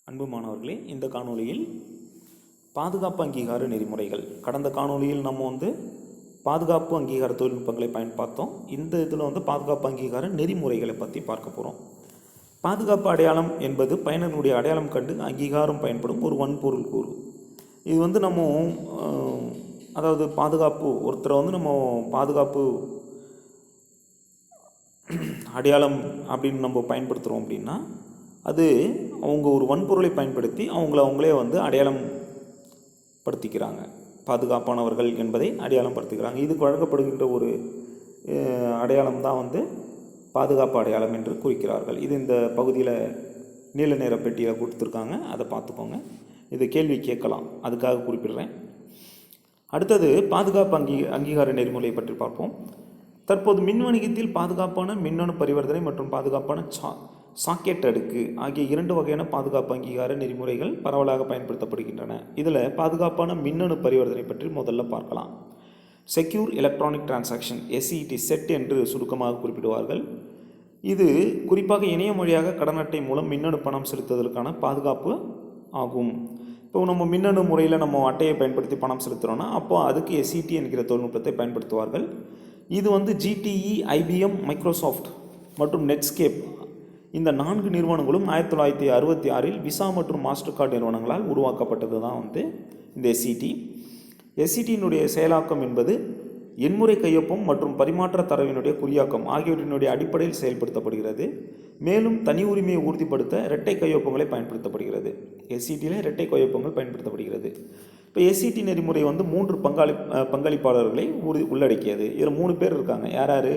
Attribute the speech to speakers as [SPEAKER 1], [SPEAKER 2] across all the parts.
[SPEAKER 1] அன்பு மாணவர்களே, இந்த காணொளியில் பாதுகாப்பு அங்கீகார நெறிமுறைகள். கடந்த காணொளியில் நம்ம பாதுகாப்பு அங்கீகார தொழில்நுட்பங்களை பார்த்தோம். இந்த இதில் பாதுகாப்பு அங்கீகார நெறிமுறைகளை பற்றி பார்க்க போகிறோம். பாதுகாப்பு அடையாளம் என்பது பயனர்களுடைய அடையாளம் கண்டு அங்கீகாரம் பயன்படும் ஒரு வன்பொருள் கூறு. இது நம்ம அதாவது பாதுகாப்பு ஒருத்தரை நம்ம பாதுகாப்பு அடையாளம் அப்படின்னு நம்ம பயன்படுத்துகிறோம் அப்படின்னா அது அவங்க ஒரு வன்பொருளை பயன்படுத்தி அவங்களே அடையாளம் படுத்திக்கிறாங்க. பாதுகாப்பானவர்கள் என்பதை அடையாளம் படுத்திக்கிறாங்க. இதுக்கு வழங்கப்படுகின்ற ஒரு அடையாளம் தான் பாதுகாப்பு அடையாளம் என்று குறிக்கிறார்கள். இது இந்த பகுதியில் நீல நிற பெட்டியில் கொடுத்துருக்காங்க, அதை பார்த்துக்கோங்க. இது கேள்வி கேட்கலாம், அதுக்காக குறிப்பிடுறேன். அடுத்தது பாதுகாப்பு அங்கீகார நெறிமுறையை பற்றி பார்ப்போம். தற்போது மின் வணிகத்தில் பாதுகாப்பான மின்னணு பரிவர்த்தனை மற்றும் பாதுகாப்பான சாக்கெட் அடுக்கு ஆகிய இரண்டு வகையான பாதுகாப்பு அங்கீகார நெறிமுறைகள் பரவலாக பயன்படுத்தப்படுகின்றன. இதில் பாதுகாப்பான மின்னணு பரிவர்த்தனை பற்றி முதல்ல பார்க்கலாம். Secure electronic transaction, SET set என்று சுருக்கமாக குறிப்பிடுவார்கள். இது குறிப்பாக இணையம் வழியாக கடன் அட்டை மூலம் மின்னணு பணம் செலுத்துவதற்கான பாதுகாப்பு ஆகும். இப்போ நம்ம மின்னணு முறையில் நம்ம அட்டையை பயன்படுத்தி பணம் செலுத்துகிறோன்னா அப்போ அதுக்கு SET என்கிற தொழில்நுட்பத்தை பயன்படுத்துவார்கள். இது GTE, IBM, மைக்ரோசாஃப்ட் மற்றும் நெட்ஸ்கேப் இந்த 4 நிறுவனங்களும் 1966இல் விசா மற்றும் மாஸ்டர் கார்டு நிறுவனங்களால் உருவாக்கப்பட்டது தான் இந்த SET. SETயினுடைய செயலாக்கம் என்பது எண்முறை கையொப்பம் மற்றும் பரிமாற்ற தரவினுடைய குறியாக்கம் ஆகியவற்றினுடைய அடிப்படையில் செயல்படுத்தப்படுகிறது. மேலும் தனி உரிமையை உறுதிப்படுத்த இரட்டை கையொப்பங்களை பயன்படுத்தப்படுகிறது. SETயில் இரட்டை கையொப்பங்கள் பயன்படுத்தப்படுகிறது. இப்போ SET நெறிமுறை 3 பங்களிப்பாளர்களை உள்ளடக்கியது. இதில் 3 பேர் இருக்காங்க. யார்?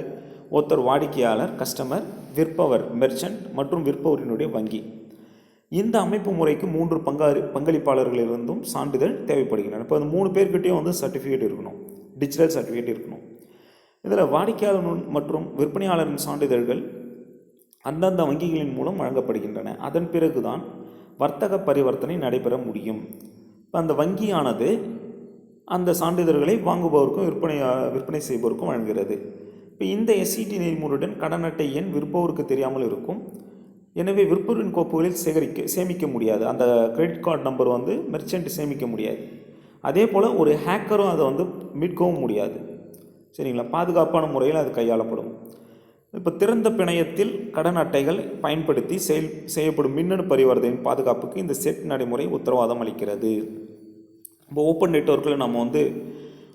[SPEAKER 1] ஒருத்தர் வாடிக்கையாளர், கஸ்டமர், விற்பவர், மெர்ச்சன்ட் மற்றும் விற்பவரினுடைய வங்கி. இந்த அமைப்பு முறைக்கு 3 பங்களிப்பாளர்களிலிருந்தும் சான்றிதழ் தேவைப்படுகின்றன. இப்போ அந்த 3 பேர்கிட்டையும் சர்டிஃபிகேட் இருக்கணும், டிஜிட்டல் சர்டிஃபிகேட் இருக்கணும். இதில் வாடிக்கையாளர் மற்றும் விற்பனையாளரின் சான்றிதழ்கள் அந்தந்த வங்கிகளின் மூலம் வழங்கப்படுகின்றன. அதன் பிறகுதான் வர்த்தக பரிவர்த்தனை நடைபெற முடியும். இப்போ அந்த வங்கியானது அந்த சான்றிதழ்களை வாங்குபவருக்கும் விற்பனை செய்பவருக்கும் வழங்குகிறது. இப்போ இந்த SET நெறிமுறையுடன் கடன் அட்டை எண் விற்பவருக்கு தெரியாமல் இருக்கும். எனவே விற்பவரின் கோப்புகளில் சேமிக்க முடியாது. அந்த கிரெடிட் கார்டு நம்பர் மெர்ச்சன்ட் சேமிக்க முடியாது. அதே போல் ஒரு ஹேக்கரும் அதை மீட்கவும் முடியாது. சரிங்களா? பாதுகாப்பான முறையில் அது கையாளப்படும். இப்போ திறந்த பிணையத்தில் கடன் அட்டைகள் பயன்படுத்தி செய்யப்படும் மின்னணு பரிவர்த்தனையின் பாதுகாப்புக்கு இந்த செட் நடைமுறை உத்தரவாதம் அளிக்கிறது. இப்போ ஓப்பன் நெட்வொர்க்கில் நம்ம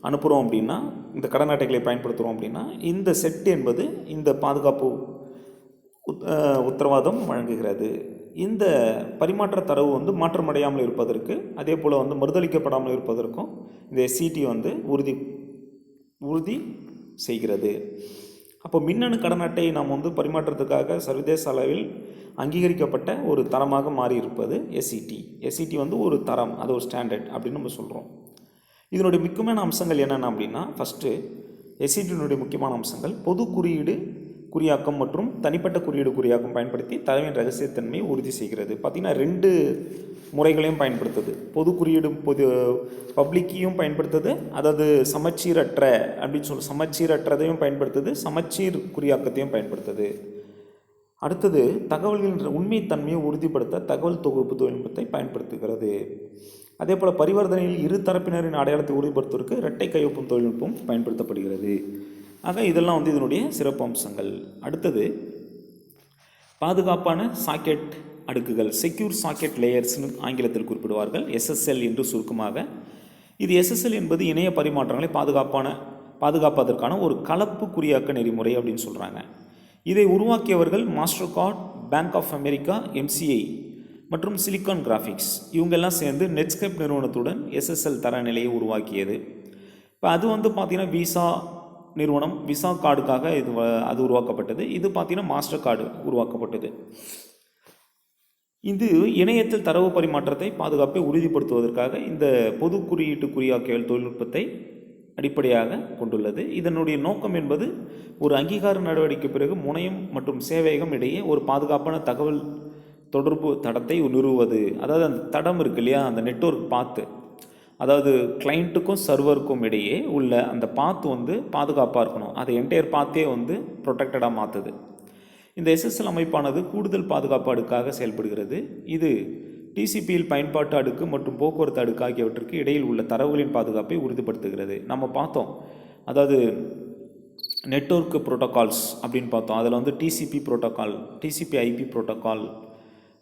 [SPEAKER 1] அனுப்புகிறோம் அப்படின்னா, இந்த கடன் அட்டைகளை பயன்படுத்துகிறோம் அப்படின்னா இந்த செட் என்பது இந்த பாதுகாப்பு உத்தரவாதம் வழங்குகிறது. இந்த பரிமாற்ற தரவு மாற்றமடையாமல் இருப்பதற்கு, அதே போல் மறுதளிக்கப்படாமல் இருப்பதற்கும் இந்த SET உறுதி செய்கிறது. அப்போ மின்னணு கடன் அட்டையை நாம் பரிமாற்றத்துக்காக சர்வதேச அளவில் அங்கீகரிக்கப்பட்ட ஒரு தரமாக மாறி இருப்பது SET. SET ஒரு தரம், அது ஒரு ஸ்டாண்டர்ட் அப்படின்னு நம்ம சொல்கிறோம். இதனுடைய முக்கியமான அம்சங்கள் என்னென்ன அப்படின்னா, ஃபஸ்ட்டு SETயினுடைய முக்கியமான அம்சங்கள் பொது குறியீடு குறியாக்கம் மற்றும் தனிப்பட்ட குறியாக்கம் பயன்படுத்தி தரவின் ரகசியத்தன்மையை உறுதி செய்கிறது. பார்த்திங்கன்னா 2 முறைகளையும் பயன்படுத்துது. பொது குறியீடு பப்ளிக்கையும் பயன்படுத்துது, அதாவது சமச்சீரற்ற அப்படின்னு சமச்சீரற்றதையும் பயன்படுத்துது, சமச்சீர் குறியாக்கத்தையும் பயன்படுத்துது. அடுத்தது தகவல்களின் உண்மைத்தன்மையை உறுதிப்படுத்த தகவல் தொகுப்பு தொழில்நுட்பத்தை பயன்படுத்துகிறது. அதே போல் பரிவர்த்தனையில் இரு தரப்பினரின் அடையாளத்தை உறுதிப்படுத்துவதற்கு இரட்டை கையொப்பம் தொழில்நுட்பம் பயன்படுத்தப்படுகிறது. ஆக இதெல்லாம் இதனுடைய சிறப்பு அம்சங்கள். அடுத்தது பாதுகாப்பான சாக்கெட் அடுக்குகள், செக்யூர் சாக்கெட் லேயர்ஸ்னு ஆங்கிலத்தில் குறிப்பிடுவார்கள், SSL என்று சுருக்கமாக. இது SSL என்பது இணைய பரிமாற்றங்களை பாதுகாப்பதற்கான ஒரு கலப்பு குறியாக்க நெறிமுறை அப்படின்னு சொல்கிறாங்க. இதை உருவாக்கியவர்கள் master card, bank of America, MCI மற்றும் சிலிக்கான் கிராஃபிக்ஸ் இவங்கெல்லாம் சேர்ந்து நெட்ஸ்கேப் நிறுவனத்துடன் SSL தரநிலையை உருவாக்கியது. இப்போ அது பார்த்திங்கன்னா விசா நிறுவனம், விசா கார்டுக்காக அது உருவாக்கப்பட்டது. இது பார்த்திங்கன்னா மாஸ்டர் கார்டு உருவாக்கப்பட்டது. இது இணையத்தில் தரவு பரிமாற்றத்தை பாதுகாப்பை உறுதிப்படுத்துவதற்காக இந்த பொது குறியீட்டு குறியாக்கியல் தொழில்நுட்பத்தை அடிப்படையாக கொண்டுள்ளது. இதனுடைய நோக்கம் என்பது ஒரு அங்கீகார நடவடிக்கை பிறகு முனையம் மற்றும் சேவையகம் இடையே ஒரு பாதுகாப்பான தகவல் தொடர்பு தடத்தை நிறுவுவது. அதாவது அந்த தடம் இருக்கு இல்லையா, அந்த நெட்வொர்க் பாத்து, அதாவது கிளைண்ட்டுக்கும் சர்வருக்கும் இடையே உள்ள அந்த பாத்து பாதுகாப்பாக இருக்கணும். அதை என்டையர் பாத்தே ப்ரொடெக்டடாக மாற்றுது. இந்த SSL அமைப்பானது கூடுதல் பாதுகாப்பு அடுக்காக செயல்படுகிறது. இது டிசிபியில் பயன்பாட்டு அடுக்கு மற்றும் போக்குவரத்து அடுக்கு ஆகியவற்றுக்கு இடையில் உள்ள தரவுகளின் பாதுகாப்பை உறுதிப்படுத்துகிறது. நம்ம பார்த்தோம், அதாவது நெட்வொர்க் ப்ரோட்டோகால்ஸ் அப்படின்னு பார்த்தோம். அதில் வந்து TCP protocol, TCP IP protocol,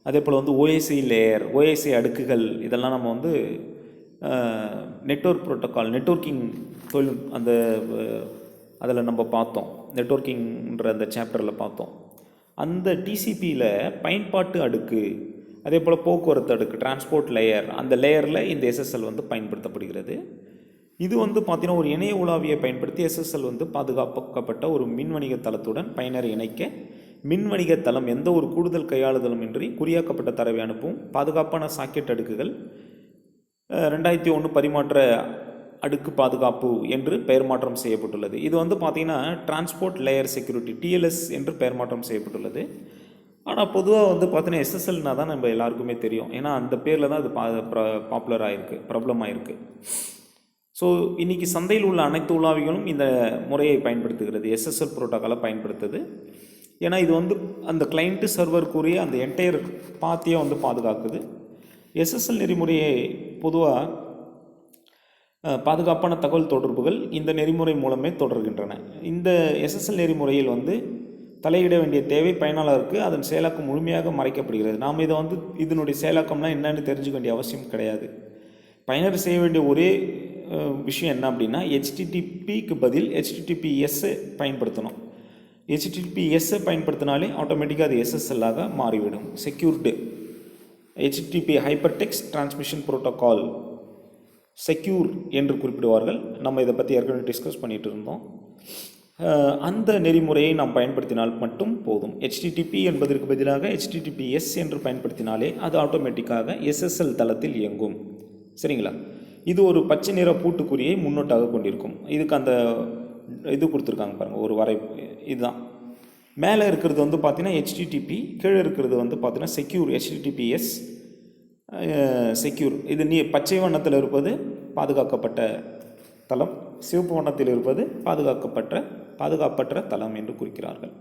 [SPEAKER 1] அதே போல் வந்து ஓஎஸ்ஐ லேயர், ஓஎஸ்ஐ அடுக்குகள், இதெல்லாம் நம்ம வந்து நெட்வொர்க் ப்ரோட்டோகால், நெட்வொர்க்கிங் தொழில் அந்த அதில் நம்ம பார்த்தோம். நெட்வொர்க்கிங்ன்ற அந்த சாப்டரில் பார்த்தோம். அந்த டிசிபியில் பயன்பாட்டு அடுக்கு, அதே போல் போக்குவரத்து அடுக்கு, டிரான்ஸ்போர்ட் லேயர், அந்த லேயரில் இந்த எஸ்எஸ்எல் வந்து பயன்படுத்தப்படுகிறது. இது வந்து பார்த்திங்கன்னா ஒரு இணைய உலாவியை பயன்படுத்தி எஸ்எஸ்எல் வந்து பாதுகாக்கப்பட்ட ஒரு மின்வணிக தளத்துடன் பயனரை இணைக்க மின்வணிக தளம் எந்த ஒரு கூடுதல் கையாளுதலும் இன்றி குறியாக்கப்பட்ட தரவை அனுப்பும் பாதுகாப்பான சாக்கெட் அடுக்குகள் 2001 பரிமாற்ற அடுக்கு பாதுகாப்பு என்று பெயர் மாற்றம் செய்யப்பட்டுள்ளது. இது வந்து பார்த்திங்கன்னா டிரான்ஸ்போர்ட் லேயர் செக்யூரிட்டி, டிஎல்எஸ் என்று பெயர் மாற்றம் செய்யப்பட்டுள்ளது. ஆனால் பொதுவாக வந்து பார்த்தீங்கன்னா எஸ்எஸ்எல்னா தான் நம்ம எல்லாருக்குமே தெரியும். ஏன்னா அந்த பேரில் தான் அது பாப்புலர் ஆகிருக்கு, ப்ராப்ளம் ஆகிருக்கு. ஸோ இன்றைக்கி சந்தையில் உள்ள அனைத்து உலாவிகளும் இந்த முறையை பயன்படுத்துகிறது, எஸ்எஸ்எல் புரோட்டோக்காலை பயன்படுத்துது. ஏன்னா இது வந்து அந்த கிளைண்ட்டு சர்வருக்குரிய அந்த என்டையர் பாத்தியை வந்து பாதுகாக்குது. எஸ்எஸ்எல் நெறிமுறையை பொதுவாக பாதுகாப்பான தகவல் தொடர்புகள் இந்த நெறிமுறை மூலமே தொடர்கின்றன. இந்த எஸ்எஸ்எல் நெறிமுறையில் வந்து தலையிட வேண்டிய தேவை பயனாளருக்கு அதன் செயலாக்கம் முழுமையாக மறைக்கப்படுகிறது. நாம் இதை வந்து இதனுடைய செயலாக்கம்லாம் என்னன்னு தெரிஞ்சுக்க வேண்டிய அவசியம் கிடையாது. பயனர் செய்ய வேண்டிய ஒரே விஷயம் என்ன அப்படின்னா, ஹெச்டிடிபிக்கு பதில் ஹெச்டிடிபிஎஸ்ஸை பயன்படுத்தணும். ஹெச்டிடிபிஎஸ்ஸை பயன்படுத்தினாலே ஆட்டோமேட்டிக்காக அது எஸ்எஸ்எல்லாக மாறிவிடும். Secured HTTP hyper text transmission protocol secure என்று குறிப்பிடுவார்கள். நம்ம இதை பற்றி ஏற்கனவே டிஸ்கஸ் பண்ணிகிட்டு இருந்தோம். அந்த நெறிமுறையை நாம் பயன்படுத்தினால் மட்டும் போதும். ஹெச்டிடிபி என்பதற்கு பதிலாக ஹெச்டிடிபிஎஸ் என்று பயன்படுத்தினாலே அது ஆட்டோமேட்டிக்காக எஸ்எஸ்எல் தளத்தில் இயங்கும். சரிங்களா? இது ஒரு பச்சை நிற பூட்டுக்குறியை முன்னோட்டாக கொண்டிருக்கும். இதுக்கு அந்த இது கொடுத்துருக்காங்க பாருங்கள், ஒரு வரை. இதுதான் மேலே இருக்கிறது வந்து பார்த்திங்கன்னா ஹெச்டிடிபி, கீழே இருக்கிறது வந்து பார்த்திங்கன்னா செக்யூர், ஹெச்டிடிபிஎஸ் செக்யூர். இது பச்சை வண்ணத்தில் இருப்பது பாதுகாக்கப்பட்ட தளம், சிவப்பு வண்ணத்தில் இருப்பது பாதுகாப்பற்ற தளம் என்று குறிக்கிறார்கள்.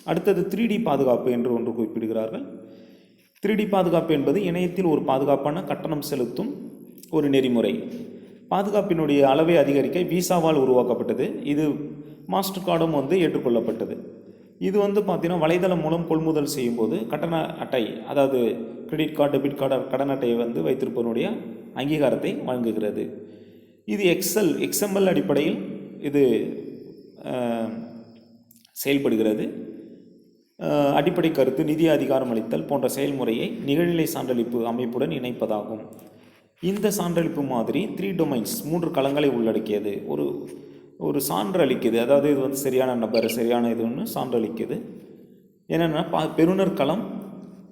[SPEAKER 1] அடுத்தது 3D பாதுகாப்பு என்று ஒன்று குறிப்பிடுகிறார்கள். 3D பாதுகாப்பு என்பது இணையத்தில் ஒரு பாதுகாப்பான கட்டணம் செலுத்தும் ஒரு நெறிமுறை. பாதுகாப்பினுடைய அளவை அதிகரிக்க விசாவால் உருவாக்கப்பட்டது. இது மாஸ்டர் கார்டும் வந்து ஏற்றுக்கொள்ளப்பட்டது. இது வந்து பார்த்திங்கன்னா வலைதளம் மூலம் கொள்முதல் செய்யும்போது கட்டண அட்டை, அதாவது கிரெடிட் கார்டு, டெபிட் கார்டு, கடன் அட்டையை வந்து வைத்திருப்பதனுடைய அங்கீகாரத்தை வழங்குகிறது. இது எக்ஸ்எம்எல் அடிப்படையில் இது செயல்படுகிறது. அடிப்படை கருத்து நிதி அதிகாரம் அளித்தல் போன்ற செயல்முறையை நிகழ்நிலை சான்றளிப்பு அமைப்புடன் இணைப்பதாகும். இந்த சான்றளிப்பு மாதிரி 3 டொமைன்ஸ், 3 களங்களை உள்ளடக்கியது. ஒரு சான்று அளிக்குது, அதாவது இது வந்து சரியான நபர், சரியான இது ஒன்று சான்று அளிக்குது. என்னென்னா பெறுநர் களம்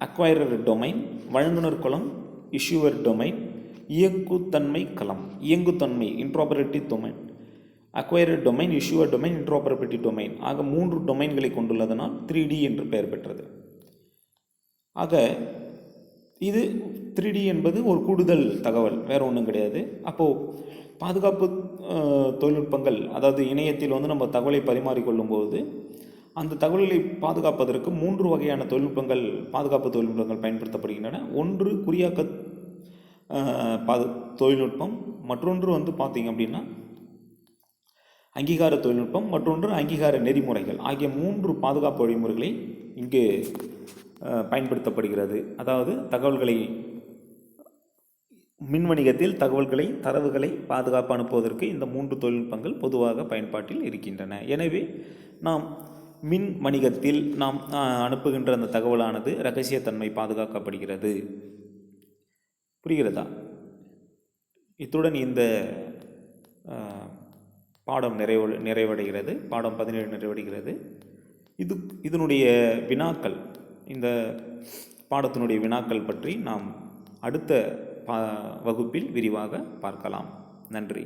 [SPEAKER 1] அக்வைரர் டொமைன், வழங்குனர் களம் இஷ்யூவர் டொமைன், இயங்குத்தன்மை களம் இயங்குத்தன்மை interoperability domain, acquirer domain, issuer domain, interoperability domain ஆக 3 டொமைன்களை கொண்டுள்ளதனால் 3D என்று பெயர் பெற்றது. ஆக இது 3D என்பது ஒரு கூடுதல் தகவல், வேறு ஒன்றும் கிடையாது. அப்போது பாதுகாப்பு தொழில்நுட்பங்கள், அதாவது இணையத்தில் வந்து நம்ம தகவலை பரிமாறிக்கொள்ளும்போது அந்த தகவல்களை பாதுகாப்பதற்கு 3 வகையான பாதுகாப்பு தொழில்நுட்பங்கள் பயன்படுத்தப்படுகின்றன. ஒன்று குறியாக்க தொழில்நுட்பம், மற்றொன்று வந்து பார்த்திங்க அப்படின்னா அங்கீகார தொழில்நுட்பம், மற்றொன்று அங்கீகார நெறிமுறைகள் ஆகிய 3 பாதுகாப்பு வழிமுறைகளை இங்கு பயன்படுத்தப்படுகிறது. அதாவது தகவல்களை மின் வணிகத்தில் தரவுகளை பாதுகாப்பு அனுப்புவதற்கு இந்த 3 தொழில்நுட்பங்கள் பொதுவாக பயன்பாட்டில் இருக்கின்றன. எனவே நாம் மின் வணிகத்தில் நாம் அனுப்புகின்ற அந்த தகவலானது இரகசியத்தன்மை பாதுகாக்கப்படுகிறது. புரிகிறதா? இத்துடன் இந்த பாடம் நிறைவடைகிறது. பாடம் 17 நிறைவடைகிறது. இதனுடைய வினாக்கள், இந்த பாடத்தினுடைய வினாக்கள் பற்றி நாம் அடுத்த வகுப்பில் விரிவாக பார்க்கலாம். நன்றி.